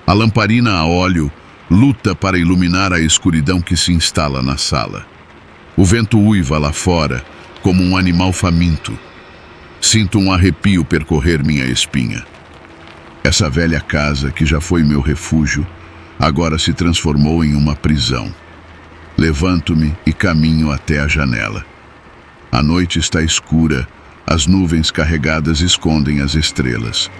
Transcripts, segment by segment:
A lamparina a óleo luta para iluminar a escuridão que se instala na sala. O vento uiva lá fora, como um animal faminto. Sinto um arrepio percorrer minha espinha. Essa velha casa, que já foi meu refúgio, agora se transformou em uma prisão. Levanto-me e caminho até a janela. A noite está escura, as nuvens carregadas escondem as estrelas.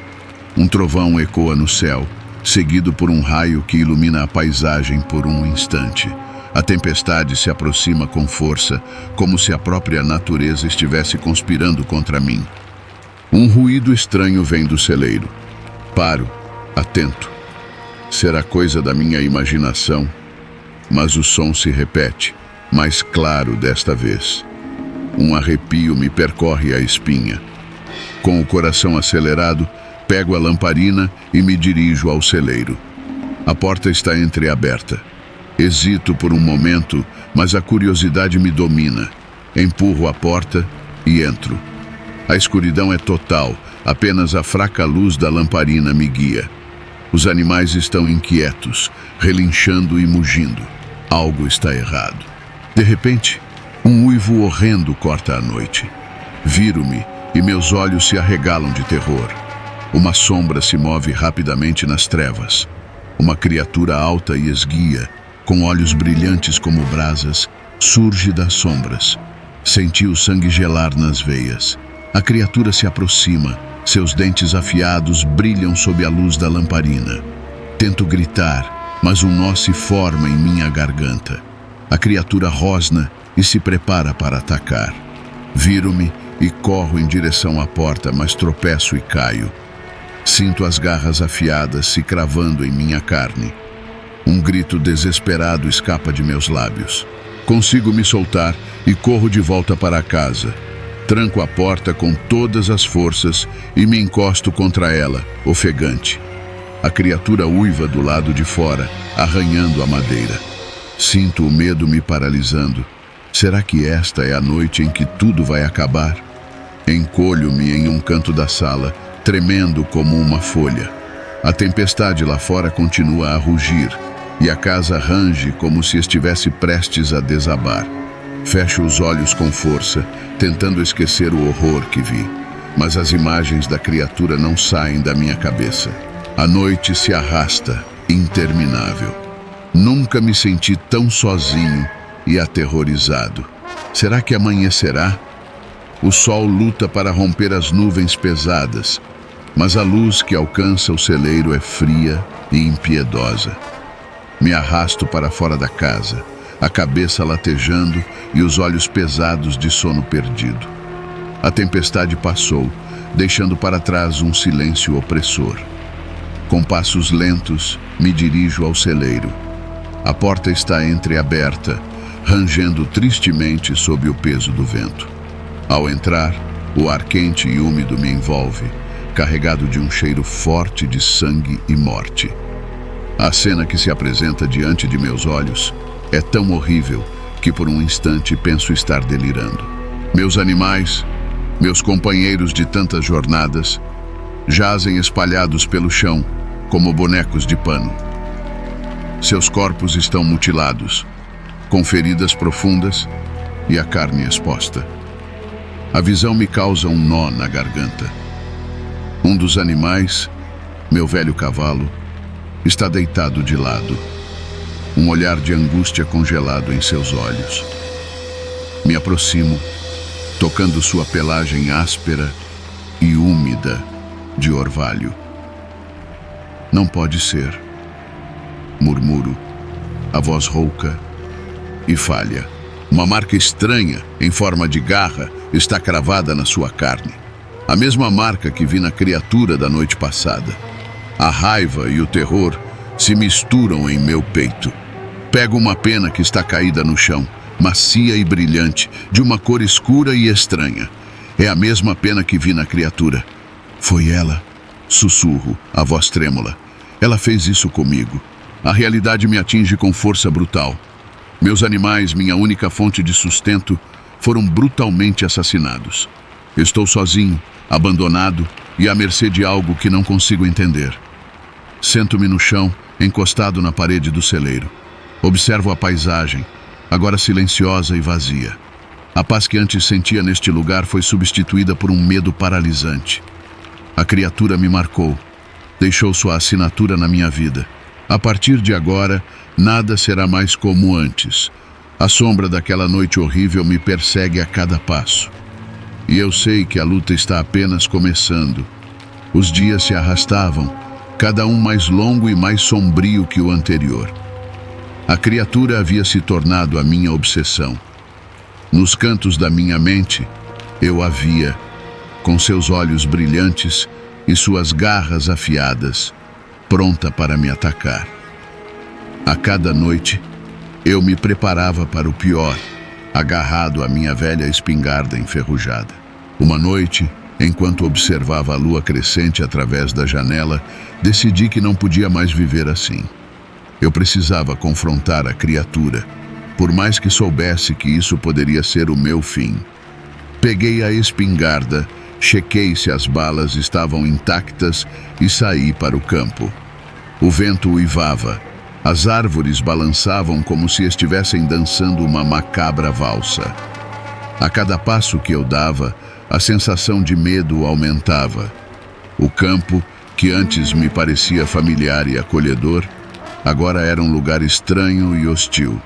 Um trovão ecoa no céu, seguido por um raio que ilumina a paisagem por um instante. A tempestade se aproxima com força, como se a própria natureza estivesse conspirando contra mim. Um ruído estranho vem do celeiro. Paro, atento. Será coisa da minha imaginação, mas o som se repete, mais claro desta vez. Um arrepio me percorre a espinha. Com o coração acelerado, pego a lamparina e me dirijo ao celeiro. A porta está entreaberta. Hesito por um momento, mas a curiosidade me domina. Empurro a porta e entro. A escuridão é total, apenas a fraca luz da lamparina me guia. Os animais estão inquietos, relinchando e mugindo. Algo está errado. De repente, um uivo horrendo corta a noite. Viro-me e meus olhos se arregalam de terror. Uma sombra se move rapidamente nas trevas. Uma criatura alta e esguia, com olhos brilhantes como brasas, surge das sombras. Senti o sangue gelar nas veias. A criatura se aproxima, seus dentes afiados brilham sob a luz da lamparina. Tento gritar, mas um nó se forma em minha garganta. A criatura rosna e se prepara para atacar. Viro-me e corro em direção à porta, mas tropeço e caio. Sinto as garras afiadas se cravando em minha carne. Um grito desesperado escapa de meus lábios. Consigo me soltar e corro de volta para a casa. Tranco a porta com todas as forças e me encosto contra ela, ofegante. A criatura uiva do lado de fora, arranhando a madeira. Sinto o medo me paralisando. Será que esta é a noite em que tudo vai acabar? Encolho-me em um canto da sala, tremendo como uma folha. A tempestade lá fora continua a rugir e a casa range como se estivesse prestes a desabar. Fecho os olhos com força, tentando esquecer o horror que vi, mas as imagens da criatura não saem da minha cabeça. A noite se arrasta, interminável. Nunca me senti tão sozinho e aterrorizado. Será que amanhecerá? O sol luta para romper as nuvens pesadas, mas a luz que alcança o celeiro é fria e impiedosa. Me arrasto para fora da casa, a cabeça latejando e os olhos pesados de sono perdido. A tempestade passou, deixando para trás um silêncio opressor. Com passos lentos, me dirijo ao celeiro. A porta está entreaberta, rangendo tristemente sob o peso do vento. Ao entrar, o ar quente e úmido me envolve, carregado de um cheiro forte de sangue e morte. A cena que se apresenta diante de meus olhos é tão horrível que por um instante penso estar delirando. Meus animais, meus companheiros de tantas jornadas, jazem espalhados pelo chão como bonecos de pano. Seus corpos estão mutilados, com feridas profundas e a carne exposta. A visão me causa um nó na garganta. Um dos animais, meu velho cavalo, está deitado de lado, um olhar de angústia congelado em seus olhos. Me aproximo, tocando sua pelagem áspera e úmida de orvalho. Não pode ser, murmuro, a voz rouca e falha. Uma marca estranha, em forma de garra, está cravada na sua carne. A mesma marca que vi na criatura da noite passada. A raiva e o terror se misturam em meu peito. Pego uma pena que está caída no chão, macia e brilhante, de uma cor escura e estranha. É a mesma pena que vi na criatura. Foi ela, sussurro, a voz trêmula. Ela fez isso comigo. A realidade me atinge com força brutal. Meus animais, minha única fonte de sustento, foram brutalmente assassinados. Estou sozinho, abandonado e à mercê de algo que não consigo entender. Sento-me no chão, encostado na parede do celeiro. Observo a paisagem, agora silenciosa e vazia. A paz que antes sentia neste lugar foi substituída por um medo paralisante. A criatura me marcou, deixou sua assinatura na minha vida. A partir de agora, nada será mais como antes. A sombra daquela noite horrível me persegue a cada passo. E eu sei que a luta está apenas começando. Os dias se arrastavam, cada um mais longo e mais sombrio que o anterior. A criatura havia se tornado a minha obsessão. Nos cantos da minha mente, eu a via, com seus olhos brilhantes e suas garras afiadas, pronta para me atacar. A cada noite, eu me preparava para o pior, agarrado à minha velha espingarda enferrujada. Uma noite, enquanto observava a lua crescente através da janela, decidi que não podia mais viver assim. Eu precisava confrontar a criatura, por mais que soubesse que isso poderia ser o meu fim. Peguei a espingarda, chequei se as balas estavam intactas e saí para o campo. O vento uivava. As árvores balançavam como se estivessem dançando uma macabra valsa. A cada passo que eu dava, a sensação de medo aumentava. O campo, que antes me parecia familiar e acolhedor, agora era um lugar estranho e hostil.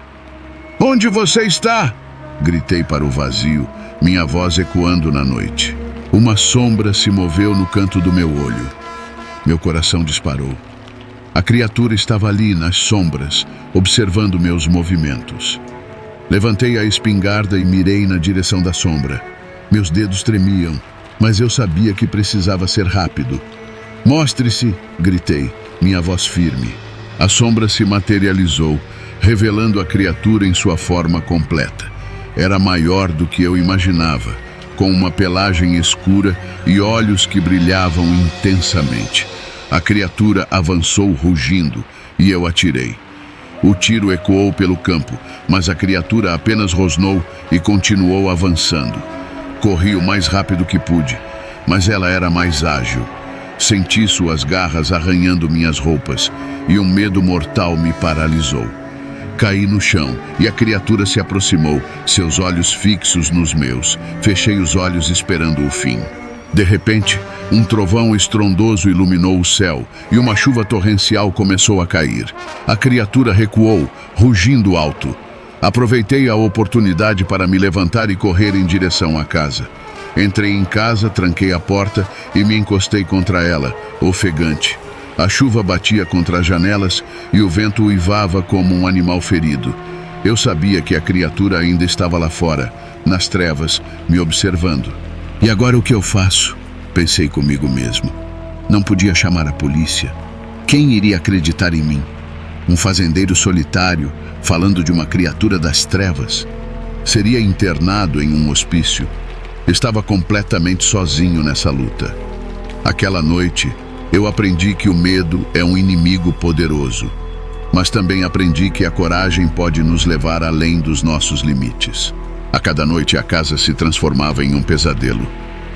"Onde você está?" Gritei para o vazio, minha voz ecoando na noite. Uma sombra se moveu no canto do meu olho. Meu coração disparou. A criatura estava ali, nas sombras, observando meus movimentos. Levantei a espingarda e mirei na direção da sombra. Meus dedos tremiam, mas eu sabia que precisava ser rápido. "Mostre-se!" gritei, minha voz firme. A sombra se materializou, revelando a criatura em sua forma completa. Era maior do que eu imaginava, com uma pelagem escura e olhos que brilhavam intensamente. A criatura avançou rugindo e eu atirei. O tiro ecoou pelo campo, mas a criatura apenas rosnou e continuou avançando. Corri o mais rápido que pude, mas ela era mais ágil. Senti suas garras arranhando minhas roupas e um medo mortal me paralisou. Caí no chão e a criatura se aproximou, seus olhos fixos nos meus. Fechei os olhos esperando o fim. De repente, um trovão estrondoso iluminou o céu e uma chuva torrencial começou a cair. A criatura recuou, rugindo alto. Aproveitei a oportunidade para me levantar e correr em direção à casa. Entrei em casa, tranquei a porta e me encostei contra ela, ofegante. A chuva batia contra as janelas e o vento uivava como um animal ferido. Eu sabia que a criatura ainda estava lá fora, nas trevas, me observando. E agora o que eu faço? Pensei comigo mesmo. Não podia chamar a polícia. Quem iria acreditar em mim? Um fazendeiro solitário, falando de uma criatura das trevas. Seria internado em um hospício. Estava completamente sozinho nessa luta. Aquela noite, eu aprendi que o medo é um inimigo poderoso. Mas também aprendi que a coragem pode nos levar além dos nossos limites. A cada noite a casa se transformava em um pesadelo.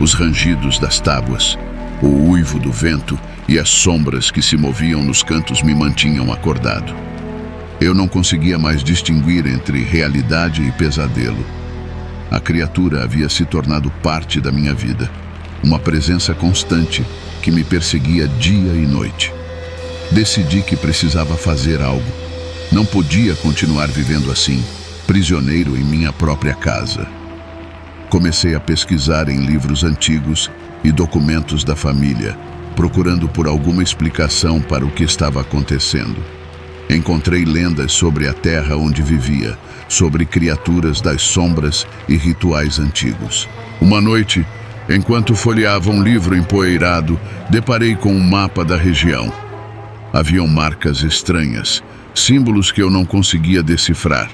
Os rangidos das tábuas, o uivo do vento e as sombras que se moviam nos cantos me mantinham acordado. Eu não conseguia mais distinguir entre realidade e pesadelo. A criatura havia se tornado parte da minha vida, uma presença constante que me perseguia dia e noite. Decidi que precisava fazer algo. Não podia continuar vivendo assim, prisioneiro em minha própria casa. Comecei a pesquisar em livros antigos e documentos da família, procurando por alguma explicação para o que estava acontecendo. Encontrei lendas sobre a terra onde vivia, sobre criaturas das sombras e rituais antigos. Uma noite, enquanto folheava um livro empoeirado, deparei com um mapa da região. Haviam marcas estranhas, símbolos que eu não conseguia decifrar.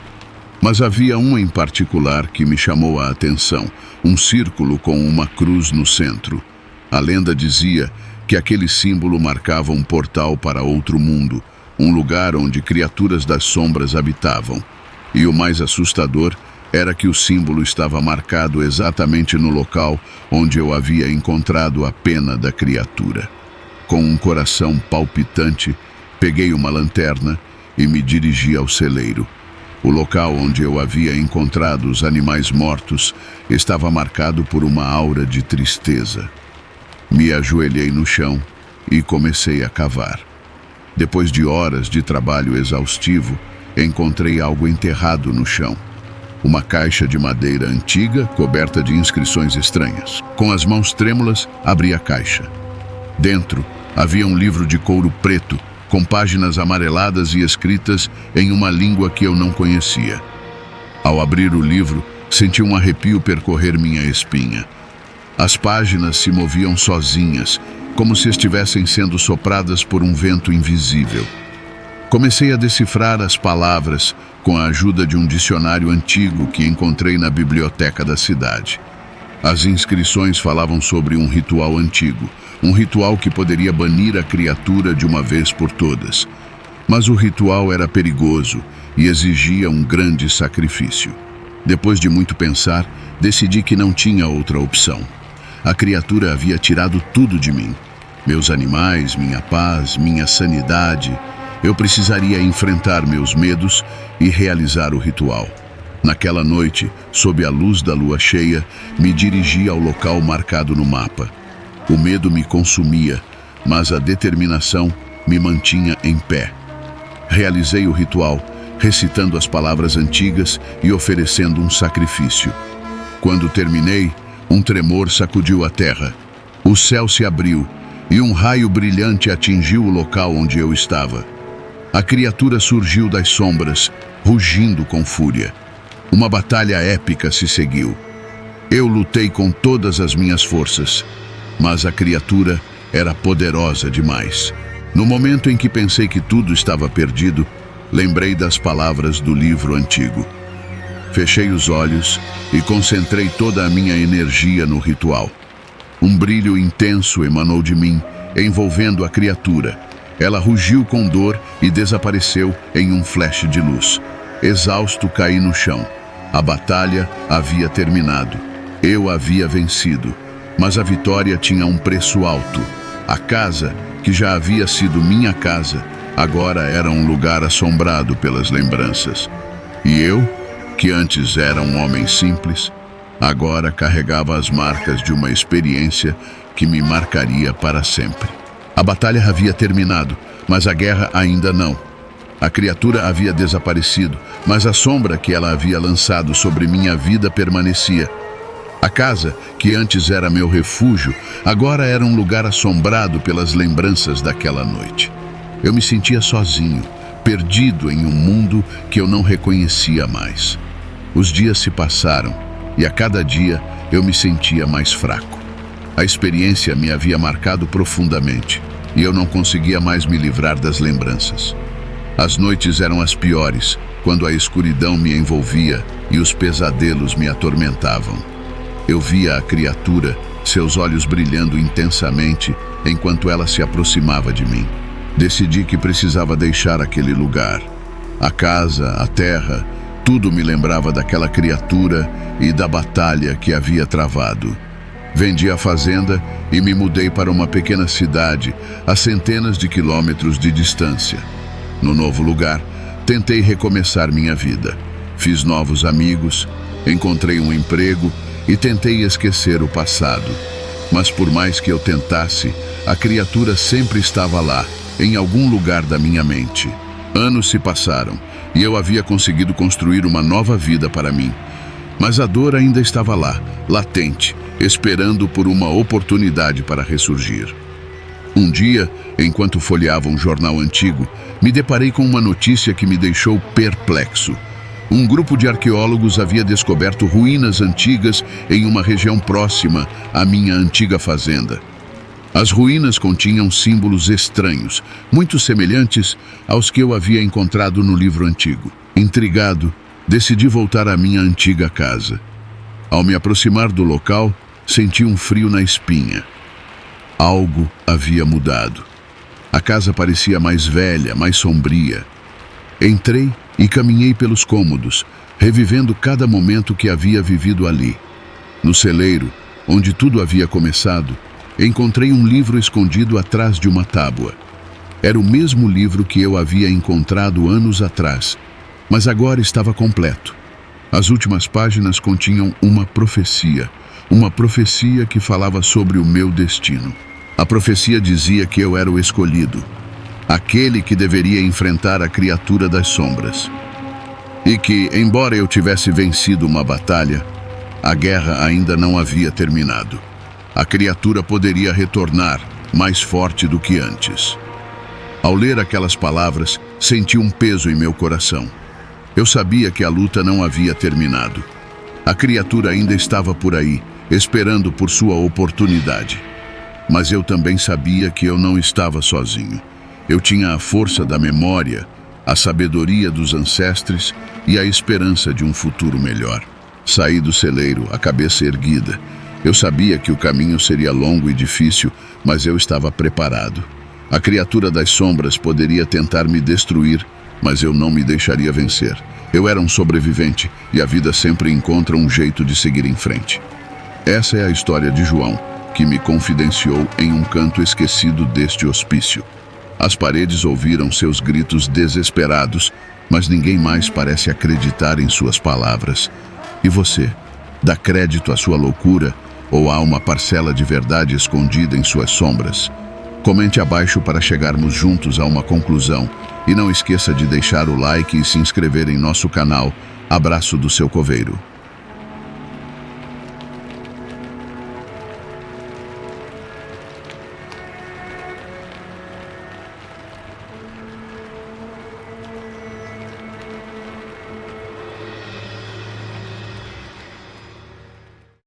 Mas havia um em particular que me chamou a atenção, um círculo com uma cruz no centro. A lenda dizia que aquele símbolo marcava um portal para outro mundo, um lugar onde criaturas das sombras habitavam. E o mais assustador era que o símbolo estava marcado exatamente no local onde eu havia encontrado a pena da criatura. Com um coração palpitante, peguei uma lanterna e me dirigi ao celeiro. O local onde eu havia encontrado os animais mortos estava marcado por uma aura de tristeza. Me ajoelhei no chão e comecei a cavar. Depois de horas de trabalho exaustivo, encontrei algo enterrado no chão. Uma caixa de madeira antiga, coberta de inscrições estranhas. Com as mãos trêmulas, abri a caixa. Dentro, havia um livro de couro preto, com páginas amareladas e escritas em uma língua que eu não conhecia. Ao abrir o livro, senti um arrepio percorrer minha espinha. As páginas se moviam sozinhas, como se estivessem sendo sopradas por um vento invisível. Comecei a decifrar as palavras com a ajuda de um dicionário antigo que encontrei na biblioteca da cidade. As inscrições falavam sobre um ritual antigo, um ritual que poderia banir a criatura de uma vez por todas. Mas o ritual era perigoso e exigia um grande sacrifício. Depois de muito pensar, decidi que não tinha outra opção. A criatura havia tirado tudo de mim. Meus animais, minha paz, minha sanidade. Eu precisaria enfrentar meus medos e realizar o ritual. Naquela noite, sob a luz da lua cheia, me dirigi ao local marcado no mapa. O medo me consumia, mas a determinação me mantinha em pé. Realizei o ritual, recitando as palavras antigas e oferecendo um sacrifício. Quando terminei, um tremor sacudiu a terra. O céu se abriu e um raio brilhante atingiu o local onde eu estava. A criatura surgiu das sombras, rugindo com fúria. Uma batalha épica se seguiu. Eu lutei com todas as minhas forças, mas a criatura era poderosa demais. No momento em que pensei que tudo estava perdido, lembrei das palavras do livro antigo. Fechei os olhos e concentrei toda a minha energia no ritual. Um brilho intenso emanou de mim, envolvendo a criatura. Ela rugiu com dor e desapareceu em um flash de luz. Exausto, caí no chão. A batalha havia terminado. Eu havia vencido. Mas a vitória tinha um preço alto. A casa, que já havia sido minha casa, agora era um lugar assombrado pelas lembranças. E eu, que antes era um homem simples, agora carregava as marcas de uma experiência que me marcaria para sempre. A batalha havia terminado, mas a guerra ainda não. A criatura havia desaparecido, mas a sombra que ela havia lançado sobre minha vida permanecia. A casa, que antes era meu refúgio, agora era um lugar assombrado pelas lembranças daquela noite. Eu me sentia sozinho, perdido em um mundo que eu não reconhecia mais. Os dias se passaram e a cada dia eu me sentia mais fraco. A experiência me havia marcado profundamente e eu não conseguia mais me livrar das lembranças. As noites eram as piores, quando a escuridão me envolvia e os pesadelos me atormentavam. Eu via a criatura, seus olhos brilhando intensamente, enquanto ela se aproximava de mim. Decidi que precisava deixar aquele lugar. A casa, a terra, tudo me lembrava daquela criatura e da batalha que havia travado. Vendi a fazenda e me mudei para uma pequena cidade a centenas de quilômetros de distância. No novo lugar, tentei recomeçar minha vida. Fiz novos amigos, encontrei um emprego e tentei esquecer o passado. Mas por mais que eu tentasse, a criatura sempre estava lá, em algum lugar da minha mente. Anos se passaram e eu havia conseguido construir uma nova vida para mim. Mas a dor ainda estava lá, latente, esperando por uma oportunidade para ressurgir. Um dia, enquanto folheava um jornal antigo, me deparei com uma notícia que me deixou perplexo. Um grupo de arqueólogos havia descoberto ruínas antigas em uma região próxima à minha antiga fazenda. As ruínas continham símbolos estranhos, muito semelhantes aos que eu havia encontrado no livro antigo. Intrigado, decidi voltar à minha antiga casa. Ao me aproximar do local, senti um frio na espinha. Algo havia mudado. A casa parecia mais velha, mais sombria. Entrei e caminhei pelos cômodos, revivendo cada momento que havia vivido ali. No celeiro, onde tudo havia começado, Encontrei um livro escondido atrás de uma tábua. Era o mesmo livro que eu havia encontrado anos atrás, mas agora estava completo. As últimas páginas continham uma profecia que falava sobre o meu destino. A profecia dizia que eu era o escolhido, aquele que deveria enfrentar a criatura das sombras. E que, embora eu tivesse vencido uma batalha, a guerra ainda não havia terminado. A criatura poderia retornar, mais forte do que antes. Ao ler aquelas palavras, senti um peso em meu coração. Eu sabia que a luta não havia terminado. A criatura ainda estava por aí, esperando por sua oportunidade. Mas eu também sabia que eu não estava sozinho. Eu tinha a força da memória, a sabedoria dos ancestres e a esperança de um futuro melhor. Saí do celeiro, a cabeça erguida. Eu sabia que o caminho seria longo e difícil, mas eu estava preparado. A criatura das sombras poderia tentar me destruir, mas eu não me deixaria vencer. Eu era um sobrevivente e a vida sempre encontra um jeito de seguir em frente. Essa é a história de João, que me confidenciou em um canto esquecido deste hospício. As paredes ouviram seus gritos desesperados, mas ninguém mais parece acreditar em suas palavras. E você? Dá crédito à sua loucura ou há uma parcela de verdade escondida em suas sombras? Comente abaixo para chegarmos juntos a uma conclusão. E não esqueça de deixar o like e se inscrever em nosso canal. Abraço do seu coveiro.